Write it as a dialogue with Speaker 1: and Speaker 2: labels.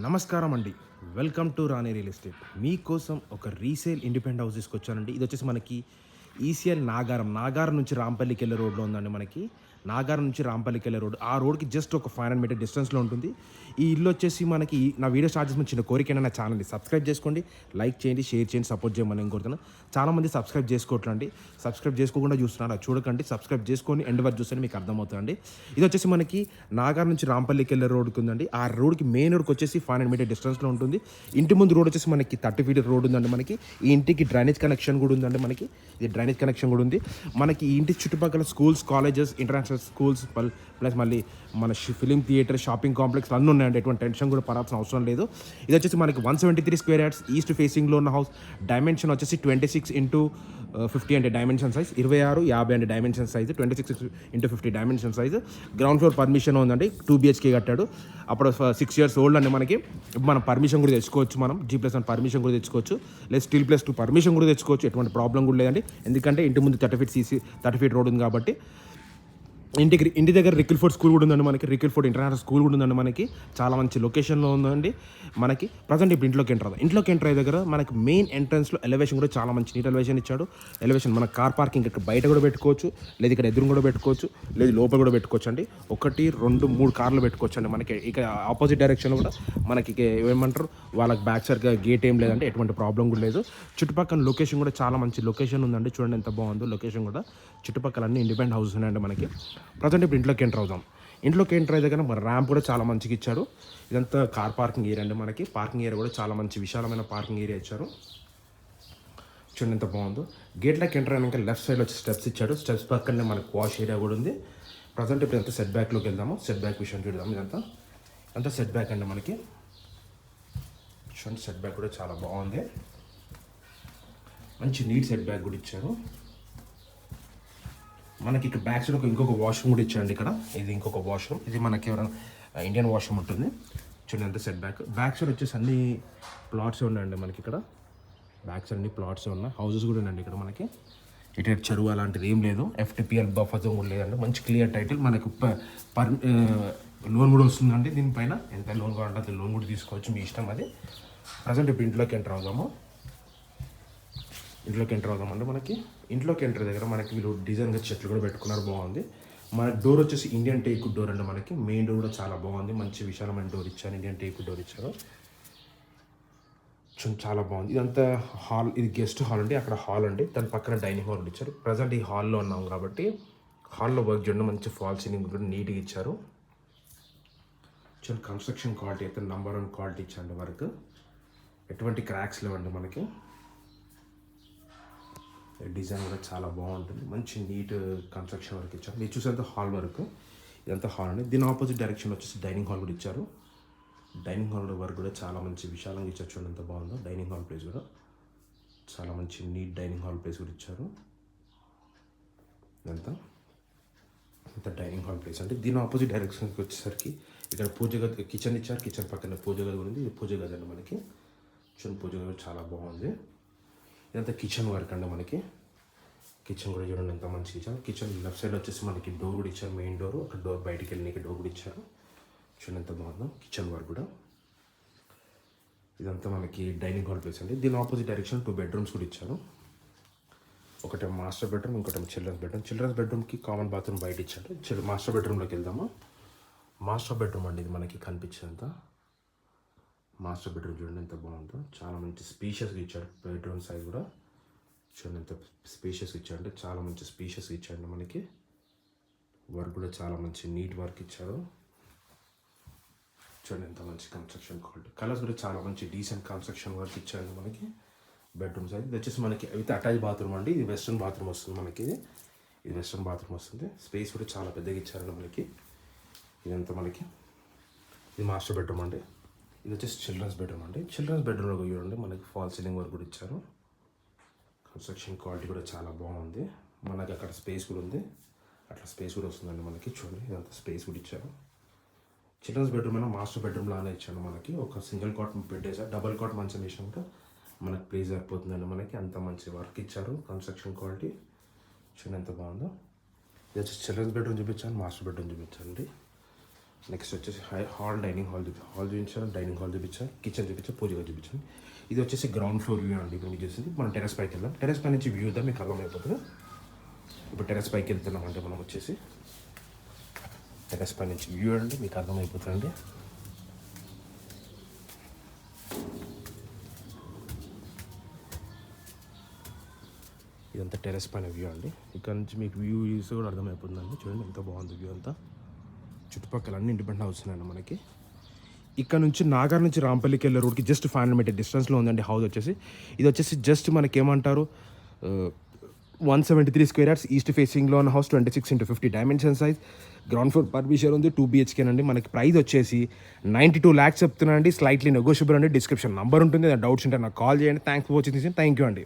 Speaker 1: నమస్కారం అండి. Welcome to Rani real estate. మీకోసం ఒక రీసేల్ ఇండిపెండెంట్ హౌస్ తీసుకొచ్చానండి. ఇది వచ్చేసి మనకి ఈసీఎల్ నాగారం నుంచి రాంపల్లికి వెళ్ళే రోడ్లో ఉందండి. మనకి నాగారం నుంచి రాంపల్లికి వెళ్ళే రోడ్, ఆ రోడ్కి జస్ట్ ఒక 500 మీటర్ డిస్టెన్స్లో ఉంటుంది. ఈ ఇల్లు వచ్చేసి మనకి నా వీడియో స్టార్ట్ చేసిన చిన్న కోరికైనా నా ఛానల్ని సబ్స్క్రైబ్ చేసుకోండి, లైక్ చేయండి, షేర్ చేయండి, సపోర్ట్ చేయమని నేను కోరుతున్నాను. చాలామంది సబ్స్క్రైబ్ చేసుకోవట్లండి, సబ్స్క్రైబ్ చేసుకోకుండా చూస్తున్నారు. అది చూడకండి, సబ్స్క్రైబ్ చేసుకొని ఎండ్ వరకు చూస్తే మీకు అర్థమవుతుందండి. ఇది వచ్చేసి మనకి నాగారం నుంచి రాంపల్లికి వెళ్ళే రోడ్కి ఉందండి. ఆ రోడ్కి మెయిన్ రోడ్కి వచ్చేసి 500 మీటర్ డిస్టెన్స్లో ఉంటుంది. ఇంటి ముందు రోడ్ వచ్చేసి మనకి 30 ఫీట్ రోడ్ ఉందండి. మనకి ఈ ఇంటికి డ్రైనేజ్ కనెక్షన్ కూడా ఉందండి. మనకి ఇది డ్రైనేజ్ కనెక్షన్ కూడా ఉంది. మనకి ఈ ఇంటి చుట్టుపక్కల schools, colleges, international schools, plus మళ్ళీ మన ఫిలిం థియేటర్, షాపింగ్ కాంప్లెక్స్ అన్నీ ఉన్నాయండి. ఎటువంటి టెన్షన్ కూడా పడాల్సిన అవసరం లేదు. ఇది వచ్చేసి మనకి 173 స్క్వేర్ యార్డ్స్ ఈస్ట్ ఫేసింగ్లో ఉన్న హౌస్. డైమెన్షన్ వచ్చేసి 26x50 అంటే డైమెన్షన్ సైజ్, 26x50 అంటే dimension size, 26x50 dimension size. Ground floor permission ఉందండి. 2 BHK కట్టాడు. అప్పుడు 6 years ఓల్డ్ అండి. మనకి మనం పర్మిషన్ కూడా తెచ్చుకోవచ్చు. మనం G+1 పర్మిషన్ కూడా తెచ్చుకోవచ్చు, లేదా Steel+2 పర్మిషన్ కూడా తెచ్చుకోవచ్చు. ఎటువంటి ప్రాబ్లం కూడా లేదండి. ఎందుకంటే ఇంటి ముందు 30 feet రోడ్ ఉంది కాబట్టి. ఇంటి దగ్గర రికిల్ ఫోర్డ్ స్కూల్ కూడా ఉందండి. మనకి రికిల్ ఫోర్డ్ ఇంటర్నేషనల్ స్కూల్ కూడా ఉందండి. మనకి చాలా మంచి లొకేషన్లో ఉందండి. మనకి ప్రజెంట్ ఇప్పుడు ఇంట్లోకి ఎంటర్ అయ్యే దగ్గర మనకి మెయిన్ ఎంట్రన్స్లో ఎలివేషన్ కూడా చాలా మంచి నీట్ ఎలివేషన్ ఇచ్చాడు. ఎలివేషన్ మన కార్ పార్కింగ్ ఇక్కడ బయట కూడా పెట్టుకోవచ్చు, లేదా ఇక్కడ ఎదురు కూడా పెట్టుకోవచ్చు, లేదా లోపల కూడా పెట్టుకోవచ్చు అండి. 1, 2, 3 కార్లు పెట్టుకోవచ్చు అండి. మనకి ఇక ఆపోజిట్ డైరెక్షన్లో కూడా మనకి ఏమంటారు, వాళ్ళకి బ్యాక్ సైడ్గా గేట్ ఏం లేదంటే ఎటువంటి ప్రాబ్లం కూడా లేదు. చుట్టుపక్కల లొకేషన్ కూడా చాలా మంచి లొకేషన్ ఉందండి. చూడండి ఎంత బాగుందో లొకేషన్ కూడా. చుట్టుపక్కల అన్ని ఇండిపెండెంట్ హౌసెస్ ఉన్నాయండి మనకి. ప్రజెంట్ ఇప్పుడు ఇంట్లోకి ఎంటర్ అవుదాం. ఇంట్లోకి ఎంటర్ అయ్యే దగ్గర మన ర్యాంప్ కూడా చాలా మంచిగా ఇచ్చాడు. ఇదంతా కార్ పార్కింగ్ ఏరియా అండి. మనకి పార్కింగ్ ఏరియా కూడా చాలా మంచి విశాలమైన పార్కింగ్ ఏరియా ఇచ్చారు. చూడండి ఎంత బాగుందో. గేట్లోకి ఎంటర్ అయినాక లెఫ్ట్ సైడ్లో వచ్చి స్టెప్స్ ఇచ్చాడు. స్టెప్స్ పక్కనే మనకి వాష్ ఏరియా కూడా ఉంది. ప్రజెంట్ ఇప్పుడు ఎంత సెట్ బ్యాక్లోకి వెళ్దాము. సెట్ బ్యాక్ విషయం చూద్దాం. ఇదంతా సెట్ బ్యాక్ అండి మనకి. చూడండి సెట్ బ్యాక్ కూడా చాలా బాగుంది. మంచి నీట్ సెట్ బ్యాక్ కూడా ఇచ్చారు. మనకి ఇక్కడ బ్యాక్ సైడ్ ఇంకొక వాష్రూమ్ కూడా ఇచ్చారండి. ఇక్కడ ఇది ఇంకొక వాష్రూమ్. ఇది మనకి ఎవరైనా ఇండియన్ వాష్రూమ్ ఉంటుంది. చూడండి ఎంత సెట్ బ్యాక్ సైడ్ వచ్చేసి అన్ని ప్లాట్స్ ఉన్నాయండి. మనకి ఇక్కడ బ్యాక్ సైడ్ అన్ని ప్లాట్స్ ఉన్నాయి. హౌసెస్ కూడా ఉన్నాయండి ఇక్కడ. మనకి ఇటు చెరువు అలాంటిది ఏం లేదు. FTPL బఫర్ జోన్ కూడా లేదండి. మంచి క్లియర్ టైటిల్. మనకి లోన్ కూడా వస్తుందండి దీనిపైన. ఎంత లోన్ కావాలంటే అది లోన్ కూడా తీసుకోవచ్చు, మీ ఇష్టం అది. ప్రజెంట్ ఇప్పుడు ఇంట్లోకి ఎంటర్ అవుదామండి. మనకి ఇంట్లోకి ఎంటర్ దగ్గర మనకి వీళ్ళు డిజైన్గా చెట్లు కూడా పెట్టుకున్నారు. బాగుంది. మన డోర్ వచ్చేసి ఇండియన్ టేక్ డోర్ అండి. మనకి మెయిన్ డోర్ కూడా చాలా బాగుంది. మంచి విశాలమైన డోర్ ఇచ్చారు. ఇండియన్ టేక్ డోర్ ఇచ్చారు. చాలా బాగుంది. ఇదంతా హాల్. ఇది గెస్ట్ హాల్ అండి. అక్కడ హాల్ అండి. దాని పక్కన డైనింగ్ హాల్ ఇచ్చారు. ప్రజెంట్ ఈ హాల్లో ఉన్నాం కాబట్టి హాల్లో వర్క్ చేయడం మంచి ఫాల్ సీలింగ్ కూడా నీట్గా ఇచ్చారు. చూడండి కన్స్ట్రక్షన్ క్వాలిటీ అయితే నంబర్ 1 క్వాలిటీ ఇచ్చారండి. వర్క్ ఎటువంటి క్రాక్స్ లేవండి. మనకి డిజైన్ కూడా చాలా బాగుంటుంది. మంచి నీట్ కన్స్ట్రక్షన్ వర్క్ ఇచ్చారు. మీరు చూసేంత హాల్ వర్క్. ఇదంతా హాల్ అండి. దీని ఆపోజిట్ డైరెక్షన్ వచ్చేసి డైనింగ్ హాల్ కూడా ఇచ్చారు. డైనింగ్ హాల్ వర్క్ కూడా చాలా మంచి విశాలంగా ఇచ్చారు. చూడండి ఎంత బాగుందో. డైనింగ్ హాల్ ప్లేస్ కూడా చాలా మంచి నీట్ డైనింగ్ హాల్ ప్లేస్ కూడా ఇచ్చారు. ఇదంతా డైనింగ్ హాల్ ప్లేస్ అంటే దీని ఆపోజిట్ డైరెక్షన్కి వచ్చేసరికి ఇక్కడ పూజ గది, కిచెన్ ఇచ్చారు. కిచెన్ పక్కన పూజ గది ఉంది. ఇది పూజ గది అండి మనకి. చూడండి పూజ గది చాలా బాగుంది. ఇదంతా కిచెన్ వర్క్ అండి. మనకి కిచెన్ కూడా చూడండి ఎంత మంచి కిచెన్. లెఫ్ట్ సైడ్ వచ్చేసి మనకి డోర్ కూడా ఇచ్చారు. Main door. అక్కడ డోర్ బయటికి వెళ్ళి డోర్ కూడా ఇచ్చారు. చూడండి ఎంత బాగుందో కిచెన్ వర్క్ కూడా. ఇదంతా మనకి డైనింగ్ హాల్ ప్లేస్ అండి. దీని ఆపోజిట్ డైరెక్షన్ 2 bedrooms కూడా ఇచ్చారు. ఒకటే మాస్టర్ బెడ్రూమ్, ఇంకోటి చిల్డ్రన్స్ బెడ్రూమ్కి కామన్ బాత్రూమ్ బయట ఇచ్చారు. మాస్టర్ బెడ్రూమ్లోకి వెళ్దాము. మాస్టర్ బెడ్రూమ్ అండి ఇది మనకి కనిపించేంత. మాస్టర్ బెడ్రూమ్ చూడండి ఎంత బాగుందో. చాలా మంచి స్పేషియస్గా ఇచ్చాడు. బెడ్రూమ్ సైజ్ కూడా చూడండి ఎంత స్పేషియస్గా ఇచ్చాడు. అంటే చాలా మంచి స్పేషియస్గా ఇచ్చాడు. మనకి వర్క్ కూడా చాలా మంచి నీట్ వర్క్ ఇచ్చారు. చూడండి ఎంత మంచి కన్స్ట్రక్షన్ క్వాలిటీ. కలర్స్ కూడా చాలా మంచి డీసెంట్ కన్స్ట్రక్షన్ వర్క్ ఇచ్చాడు. మనకి బెడ్రూమ్ సైజ్. ఇది వచ్చేసి మనకి విత్ అటాచ్ బాత్రూమ్ అండి. ఇది వెస్ట్రన్ బాత్రూమ్ వస్తుంది మనకి. ఇది వెస్ట్రన్ బాత్రూమ్ వస్తుంది. స్పేస్ కూడా చాలా పెద్దగా ఇచ్చారండి మనకి. ఇదంతా మనకి ఇది మాస్టర్ బెడ్రూమ్ అండి. ఇది వచ్చేసి చిల్డ్రన్స్ బెడ్రూమ్ అండి. చిల్డ్రన్స్ బెడ్రూమ్లో చూడండి మనకి ఫాల్ సీలింగ్ వర్క్ కూడా ఇచ్చారు. కన్స్ట్రక్షన్ క్వాలిటీ కూడా చాలా బాగుంది. మనకి అక్కడ స్పేస్ కూడా ఉంది. అట్లా స్పేస్ కూడా వస్తుందండి మనకి. చూడండి ఇదంతా స్పేస్ కూడా ఇచ్చారు. చిల్డ్రన్స్ బెడ్రూమ్ అయినా మాస్టర్ బెడ్రూమ్ లానే ఇచ్చాను. మనకి ఒక సింగిల్ కాట్ బెడ్ వేసారు. డబల్ కాట్ మంచం వేసినాక మనకి ప్లేస్ సరిపోతుందండి. మనకి అంత మంచి వర్క్ ఇచ్చారు. కన్స్ట్రక్షన్ క్వాలిటీ చూడండి ఎంత బాగుందో. ఇది వచ్చి చిల్డ్రన్స్ బెడ్రూమ్ చూపించాను, మాస్టర్ బెడ్రూమ్ చూపించండి. నెక్స్ట్ వచ్చేసి హాల్ డైనింగ్ హాల్ చూపించాను, డైనింగ్ హాల్ చూపించాను, కిచెన్ చూపించాను, పూజగా చూపించాను. ఇది వచ్చేసి గ్రౌండ్ ఫ్లోర్ వ్యూ అండి. ఇప్పుడు మీకు చూసింది మనం టెరెస్ పైకి వెళ్దాం. టెరెస్ పై నుంచి వ్యూ మీకు అర్థమైపోతుంది. ఇప్పుడు టెరెస్ పైకి వెళ్తున్నాం అంటే మనం వచ్చేసి టెరెస్ పై నుంచి వ్యూ అండి మీకు అర్థమైపోతుందండి. ఇదంతా టెరెస్ పైన వ్యూ అండి. ఇక్కడ నుంచి మీకు వ్యూ చూసి కూడా అర్థమైపోతుందండి. చూడండి ఎంత బాగుంది వ్యూ అంతా. చుట్టుపక్కల అన్ని ఇండిపెండెంట్ హౌస్ ఉన్నాయండి మనకి. ఇక్కడ నుంచి నాగార్ నుంచి రాంపల్లికి వెళ్ళే రోడ్కి జస్ట్ 500 మీటర్ డిస్టెన్స్లో ఉందండి హౌస్ వచ్చేసి. ఇది వచ్చేసి జస్ట్ మనకి ఏమంటారు 173 స్క్వేర్ యార్డ్స్ ఈస్ట్ ఫేసింగ్లో ఉన్న house, 26x50 dimension size, ground floor permission ఉంది, 2 BHK అండి. మనకి ప్రైస్ వచ్చేసి 92 lakhs చెప్తున్నానండి. స్లైట్లీ నెగోషియబుల్ అండి. డిస్క్రిప్షన్ నంబర్ ఉంటుంది. డౌట్స్ ఉంటే నాకు కాల్ చేయండి. Thanks for watching. Thank you అండి.